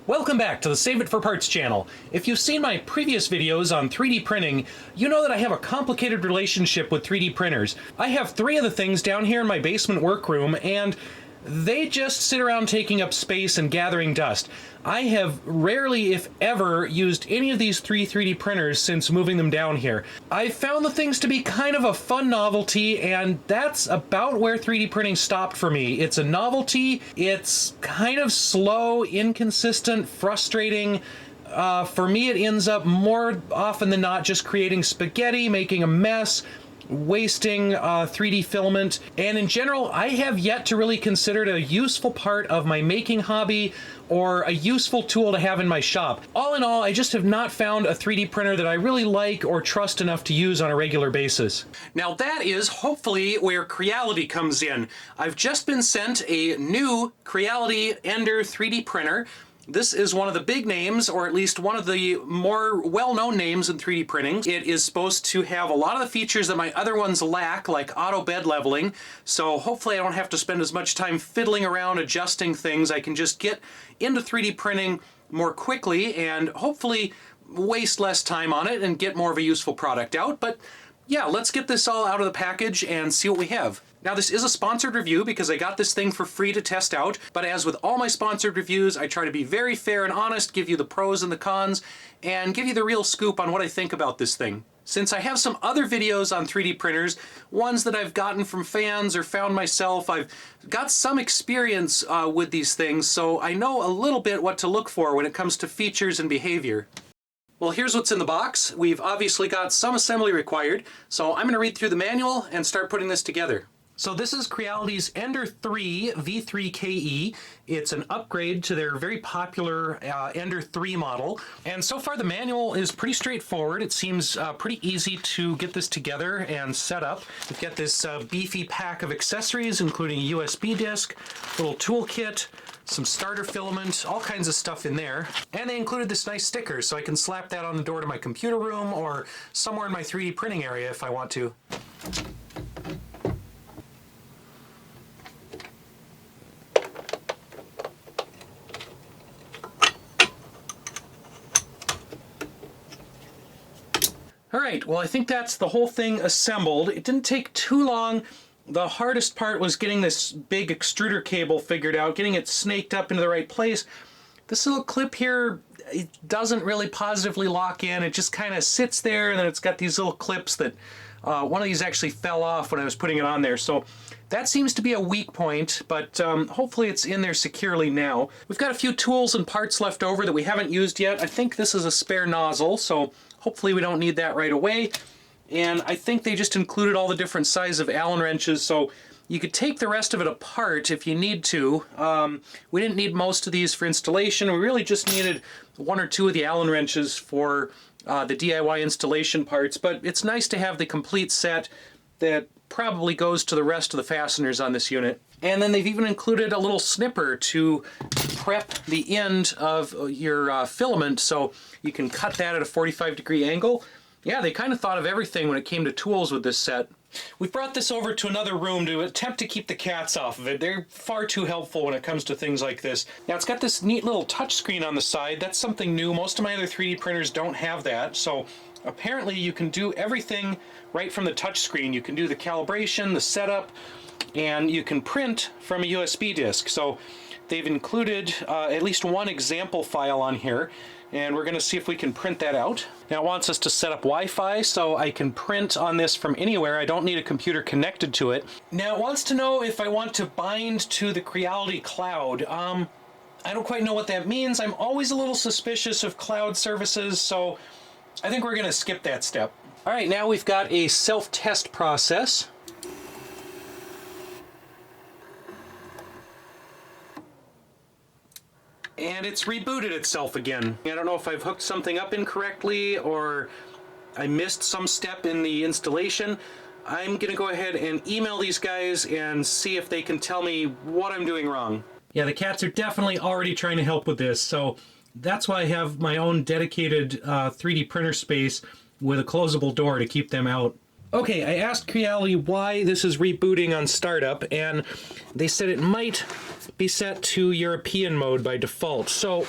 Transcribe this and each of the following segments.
Welcome back to the Save It for Parts channel. If you've seen my previous videos on 3D printing, you know that I have a complicated relationship with 3D printers. I have 3 of the things down here in my basement workroom, and they just sit around taking up space and gathering dust. I have rarely, if ever, used any of these 3 3D printers since moving them down here. I've found the things to be kind of a fun novelty, and that's about where 3D printing stopped for me. It's a novelty, it's kind of slow, inconsistent, frustrating. For me, it ends up more often than not just creating spaghetti, making a mess, wasting 3D filament, and in general I have yet to really consider it a useful part of my making hobby or a useful tool to have in my shop. All in all, I just have not found a 3D printer that I really like or trust enough to use on a regular basis. Now that is hopefully where Creality comes in. I've just been sent a new Creality Ender 3D printer. This is one of the big names, or at least one of the more well-known names in 3D printing. It is supposed to have a lot of the features that my other ones lack, like auto bed leveling, so hopefully I don't have to spend as much time fiddling around adjusting things. I can just get into 3D printing more quickly and hopefully waste less time on it and get more of a useful product out. But yeah, let's get this all out of the package and see what we have. Now this is a sponsored review because I got this thing for free to test out, but as with all my sponsored reviews, I try to be very fair and honest, give you the pros and the cons, and give you the real scoop on what I think about this thing. Since I have some other videos on 3D printers, ones that I've gotten from fans or found myself, I've got some experience with these things, so I know a little bit what to look for when it comes to features and behavior. Well, here's what's in the box. We've obviously got some assembly required, so I'm going to read through the manual and start putting this together. So this is Creality's Ender 3 V3KE. It's an upgrade to their very popular Ender 3 model. And so far the manual is pretty straightforward. It seems pretty easy to get this together and set up. We've got this beefy pack of accessories, including a USB disk, little toolkit, some starter filament, all kinds of stuff in there. And they included this nice sticker, so I can slap that on the door to my computer room or somewhere in my 3D printing area if I want to. Alright, well I think that's the whole thing assembled. It didn't take too long. The hardest part was getting this big extruder cable figured out, getting it snaked up into the right place. This little clip here, it doesn't really positively lock in. It just kind of sits there, and then it's got these little clips that one of these actually fell off when I was putting it on there. So that seems to be a weak point, but hopefully it's in there securely now. We've got a few tools and parts left over that we haven't used yet. I think this is a spare nozzle, so hopefully we don't need that right away. And I think they just included all the different sizes of Allen wrenches, so you could take the rest of it apart if you need to. We didn't need most of these for installation. We really just needed 1 or 2 of the Allen wrenches for the DIY installation parts, but it's nice to have the complete set that probably goes to the rest of the fasteners on this unit. And then they've even included a little snipper to prep the end of your filament, so you can cut that at a 45-degree angle. Yeah, they kind of thought of everything when it came to tools with this set. We've brought this over to another room to attempt to keep the cats off of it. They're far too helpful when it comes to things like this. Now it's got this neat little touch screen on the side. That's something new. Most of my other 3D printers don't have that, so apparently you can do everything right from the touch screen. You can do the calibration, the setup, and you can print from a USB disk. So they've included at least one example file on here, and we're going to see if we can print that out. Now it wants us to set up Wi-Fi, so I can print on this from anywhere. I don't need a computer connected to it. Now it wants to know if I want to bind to the Creality cloud. I don't quite know what that means. I'm always a little suspicious of cloud services, so I think we're going to skip that step. All right, now we've got a self-test process. And it's rebooted itself again. I don't know if I've hooked something up incorrectly or I missed some step in the installation. I'm gonna go ahead and email these guys and see if they can tell me what I'm doing wrong. Yeah, the cats are definitely already trying to help with this, so that's why I have my own dedicated 3D printer space with a closable door to keep them out. Okay, I asked Creality why this is rebooting on startup, and they said it might be set to European mode by default. So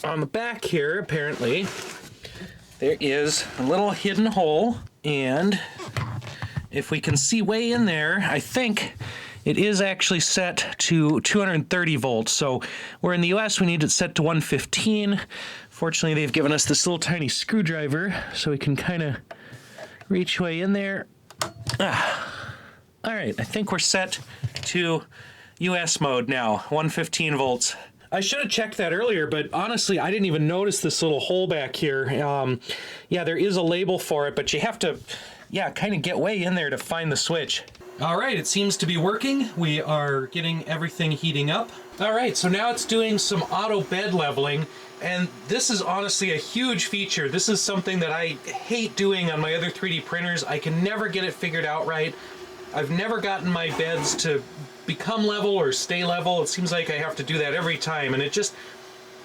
on the back here, apparently, there is a little hidden hole, and if we can see way in there, I think it is actually set to 230 volts. So where in the US we need it set to 115. Fortunately, they've given us this little tiny screwdriver so we can kind of reach way in there. All right, I think we're set to US mode now, 115 volts. I should have checked that earlier, but honestly, I didn't even notice this little hole back here. Yeah, there is a label for it, but you have to, kind of get way in there to find the switch. All right, it seems to be working. We are getting everything heating up. All right, so now it's doing some auto bed leveling, and this is honestly a huge feature. This is something that I hate doing on my other 3D printers. I can never get it figured out right. I've never gotten my beds to become level or stay level. It seems like I have to do that every time, and it just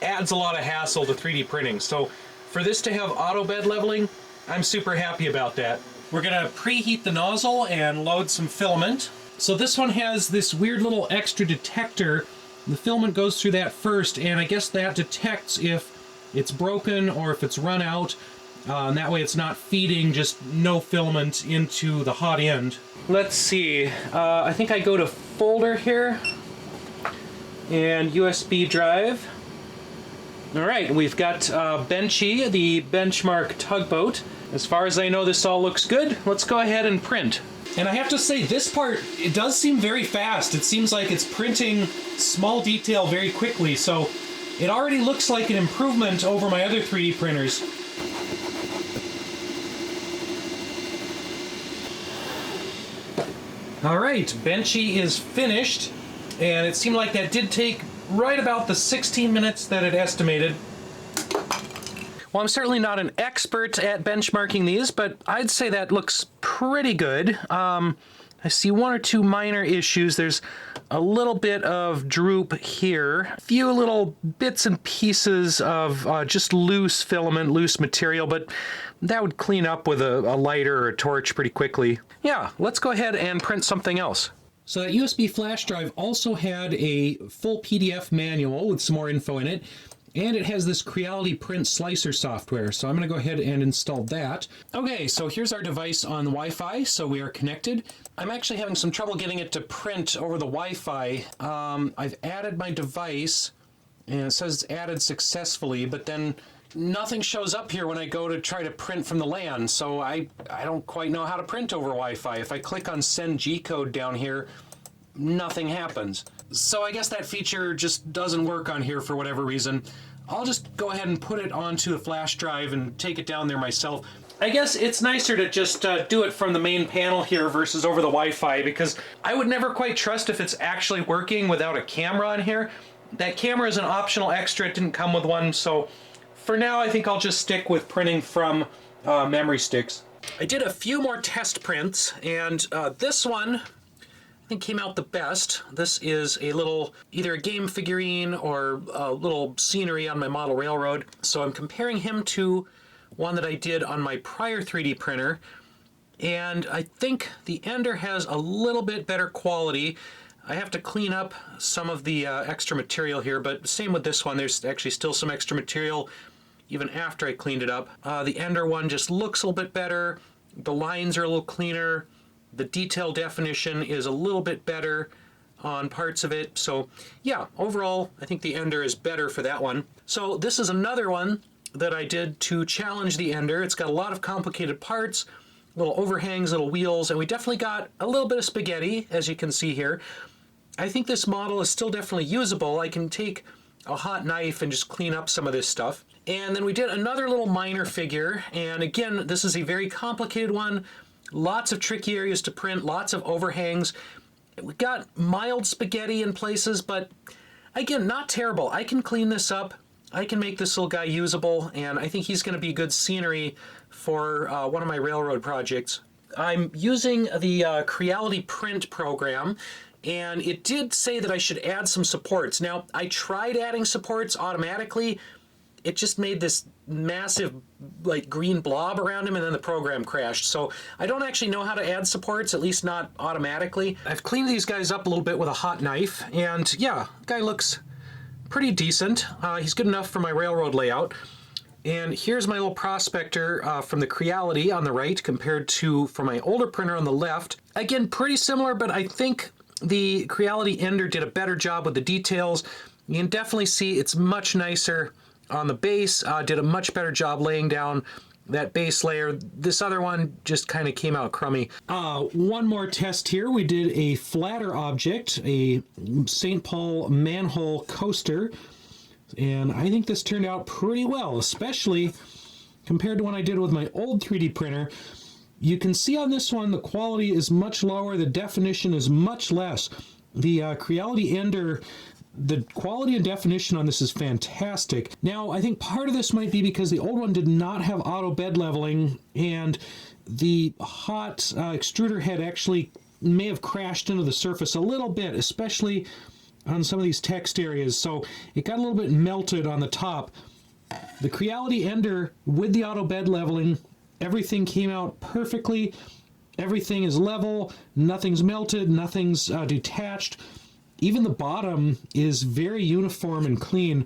adds a lot of hassle to 3D printing. So for this to have auto bed leveling, I'm super happy about that. We're gonna preheat the nozzle and load some filament. So this one has this weird little extra detector. The filament goes through that first, and I guess that detects if it's broken or if it's run out. And that way it's not feeding just no filament into the hot end. Let's see, I think I go to folder here and USB drive. All right, we've got Benchy, the benchmark tugboat. As far as I know, this all looks good. Let's go ahead and print. And I have to say, this part, it does seem very fast. It seems like it's printing small detail very quickly, so it already looks like an improvement over my other 3D printers. All right, Benchy is finished, and it seemed like that did take right about the 16 minutes that it estimated. Well, I'm certainly not an expert at benchmarking these, but I'd say that looks pretty good. I see one or two minor issues. There's a little bit of droop here, a few little bits and pieces of just loose filament, loose material, but that would clean up with a lighter or a torch pretty quickly. Yeah, let's go ahead and print something else. So that USB flash drive also had a full PDF manual with some more info in it. And it has this Creality print slicer software, so I'm going to go ahead and install that. Okay, so here's our device on the Wi-Fi, so we are connected. I'm actually having some trouble getting it to print over the Wi-Fi. I've added my device, and it says it's added successfully, but then nothing shows up here when I go to try to print from the LAN, so I don't quite know how to print over Wi-Fi. If I click on Send G-code down here, nothing happens. So I guess that feature just doesn't work on here for whatever reason. I'll just go ahead and put it onto the flash drive and take it down there myself. I guess it's nicer to just do it from the main panel here versus over the Wi-Fi, because I would never quite trust if it's actually working without a camera on here. That camera is an optional extra, it didn't come with one, so for now I think I'll just stick with printing from memory sticks. I did a few more test prints, and this one I think came out the best. This is a little, either a game figurine or a little scenery on my model railroad. So I'm comparing him to one that I did on my prior 3D printer. And I think the Ender has a little bit better quality. I have to clean up some of the extra material here, but same with this one. There's actually still some extra material even after I cleaned it up. The Ender one just looks a little bit better. The lines are a little cleaner. The detail definition is a little bit better on parts of it. So yeah, overall, I think the Ender is better for that one. So this is another one that I did to challenge the Ender. It's got a lot of complicated parts, little overhangs, little wheels, and we definitely got a little bit of spaghetti, as you can see here. I think this model is still definitely usable. I can take a hot knife and just clean up some of this stuff. And then we did another little minor figure, and again, this is a very complicated one. Lots of tricky areas to print, lots of overhangs. We got mild spaghetti in places, but again, not terrible. I can clean this up. I can make this little guy usable, and I think he's going to be good scenery for one of my railroad projects. I'm using the Creality print program, and it did say that I should add some supports. Now, I tried adding supports automatically. it just made this massive like green blob around him, and then the program crashed. So I don't actually know how to add supports, at least not automatically. I've cleaned these guys up a little bit with a hot knife, and yeah, guy looks pretty decent. He's good enough for my railroad layout. And here's my little prospector from the Creality on the right compared to for my older printer on the left. Again, pretty similar, but I think the Creality Ender did a better job with the details. You can definitely see it's much nicer on the base, did a much better job laying down that base layer. This other one just kind of came out crummy. One more test here. We did a flatter object, a St. Paul manhole coaster, and I think this turned out pretty well, especially compared to when I did with my old 3D printer. You can see on this one the quality is much lower, the definition is much less. The Creality Ender, the quality and definition on this is fantastic. Now, I think part of this might be because the old one did not have auto bed leveling, and the hot extruder head actually may have crashed into the surface a little bit, especially on some of these text areas, so it got a little bit melted on the top. The Creality Ender, with the auto bed leveling, everything came out perfectly. Everything is level, nothing's melted, nothing's detached. Even the bottom is very uniform and clean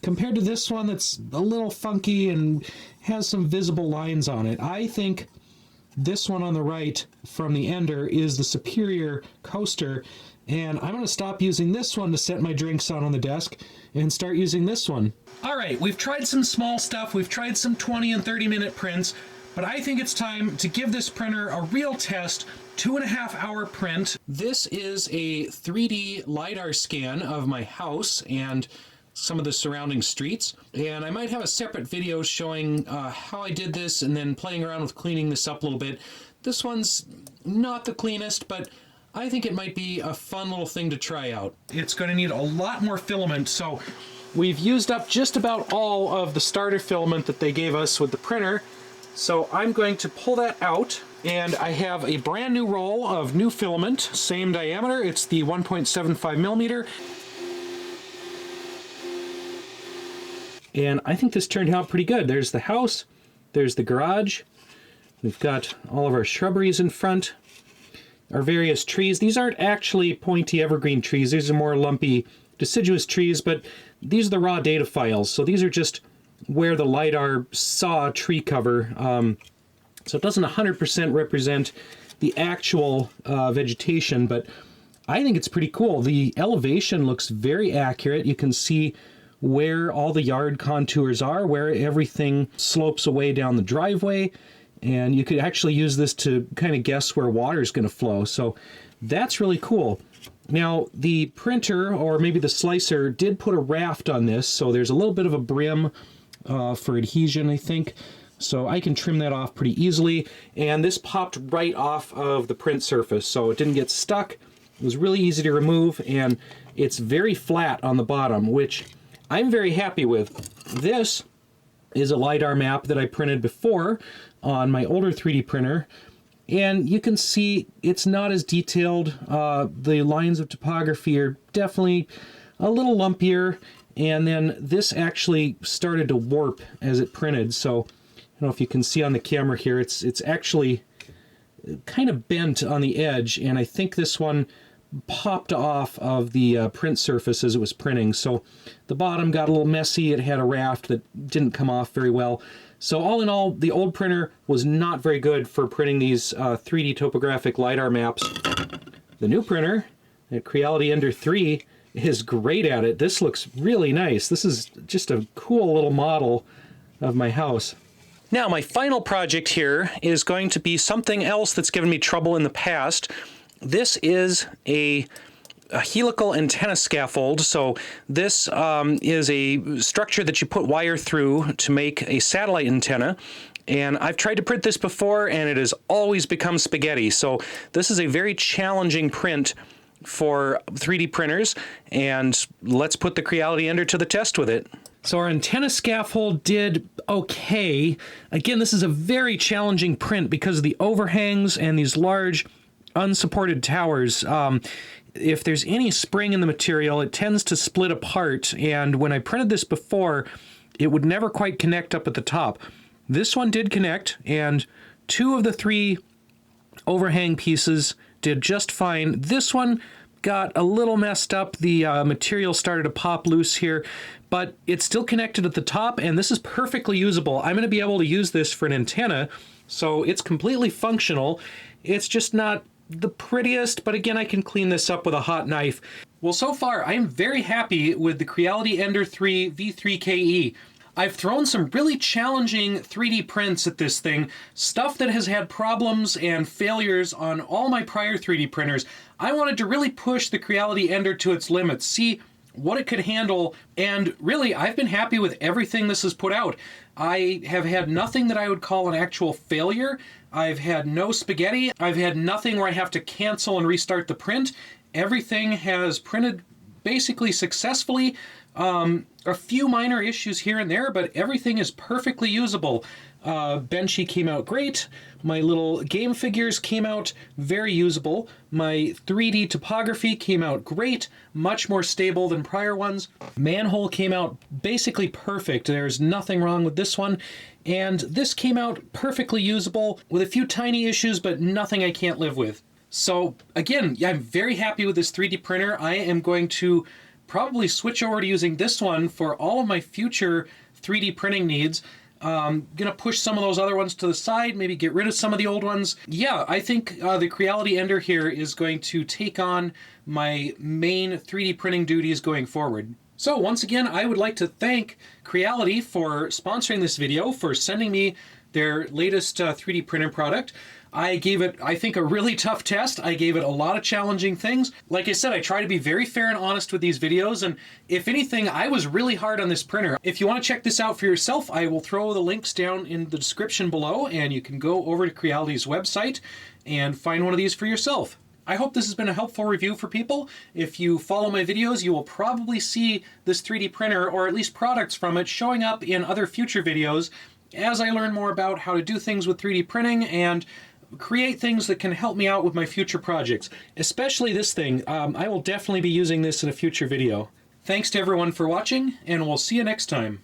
compared to this one that's a little funky and has some visible lines on it. I think this one on the right from the Ender is the superior coaster, and I'm going to stop using this one to set my drinks on the desk and start using this one. All right, we've tried some small stuff, we've tried some 20 and 30-minute prints, but I think it's time to give this printer a real test. 2.5-hour print. This is a 3D LiDAR scan of my house and some of the surrounding streets. And I might have a separate video showing how I did this and then playing around with cleaning this up a little bit. This one's not the cleanest, but I think it might be a fun little thing to try out. It's going to need a lot more filament, so we've used up just about all of the starter filament that they gave us with the printer. So I'm going to pull that out, and I have a brand new roll of new filament, same diameter. It's the 1.75 millimeter. And I think this turned out pretty good. There's the house, there's the garage. We've got all of our shrubberies in front, our various trees. These aren't actually pointy evergreen trees. These are more lumpy deciduous trees, but these are the raw data files. So these are just where the LiDAR saw tree cover. So it doesn't 100% represent the actual vegetation, but I think it's pretty cool. The elevation looks very accurate. You can see where all the yard contours are, where everything slopes away down the driveway, and you could actually use this to kind of guess where water is going to flow. So that's really cool. Now, the printer, or maybe the slicer, did put a raft on this, so there's a little bit of a brim for adhesion, I think. So I can trim that off pretty easily. And this popped right off of the print surface, so it didn't get stuck. It was really easy to remove, and it's very flat on the bottom, which I'm very happy with. This is a LiDAR map that I printed before on my older 3D printer. And you can see it's not as detailed. The lines of topography are definitely a little lumpier. And then this actually started to warp as it printed. So I don't know if you can see on the camera here, it's actually kind of bent on the edge. And I think this one popped off of the print surface as it was printing. So the bottom got a little messy. It had a raft that didn't come off very well. So all in all, the old printer was not very good for printing these 3D topographic LiDAR maps. The new printer, the Creality Ender 3, is great at it. This looks really nice. This is just a cool little model of my house. Now, my final project here is going to be something else that's given me trouble in the past. This is a helical antenna scaffold. So this is a structure that you put wire through to make a satellite antenna. And I've tried to print this before, and it has always become spaghetti. So this is a very challenging print for 3D printers, and let's put the Creality Ender to the test with it. So our antenna scaffold did okay. Again, this is a very challenging print because of the overhangs and these large unsupported towers. If there's any spring in the material, it tends to split apart, and when I printed this before, it would never quite connect up at the top. This one did connect, and 2 of the 3 overhang pieces did just fine. This one got a little messed up. The material started to pop loose here, but it's still connected at the top, and this is perfectly usable. I'm going to be able to use this for an antenna, so it's completely functional. It's just not the prettiest, but again, I can clean this up with a hot knife. Well, so far, I am very happy with the Creality Ender 3 V3KE. I've thrown some really challenging 3D prints at this thing, stuff that has had problems and failures on all my prior 3D printers. I wanted to really push the Creality Ender to its limits, see what it could handle, and really, I've been happy with everything this has put out. I have had nothing that I would call an actual failure. I've had no spaghetti. I've had nothing where I have to cancel and restart the print. Everything has printed basically successfully. A few minor issues here and there, but everything is perfectly usable. Benchy came out great. My little game figures came out very usable. My 3D topography came out great, much more stable than prior ones. Manhole came out basically perfect. There's nothing wrong with this one. And this came out perfectly usable with a few tiny issues, but nothing I can't live with. So again, yeah, I'm very happy with this 3D printer. I am going to probably switch over to using this one for all of my future 3D printing needs. Gonna push some of those other ones to the side, maybe get rid of some of the old ones. Yeah, I think the Creality Ender here is going to take on my main 3D printing duties going forward. So once again, I would like to thank Creality for sponsoring this video, for sending me their latest 3D printer product. I gave it, I think, a really tough test. I gave it a lot of challenging things. Like I said, I try to be very fair and honest with these videos, and if anything, I was really hard on this printer. If you want to check this out for yourself, I will throw the links down in the description below, and you can go over to Creality's website and find one of these for yourself. I hope this has been a helpful review for people. If you follow my videos, you will probably see this 3D printer, or at least products from it, showing up in other future videos as I learn more about how to do things with 3D printing and create things that can help me out with my future projects, especially this thing. I will definitely be using this in a future video. Thanks to everyone for watching, and we'll see you next time.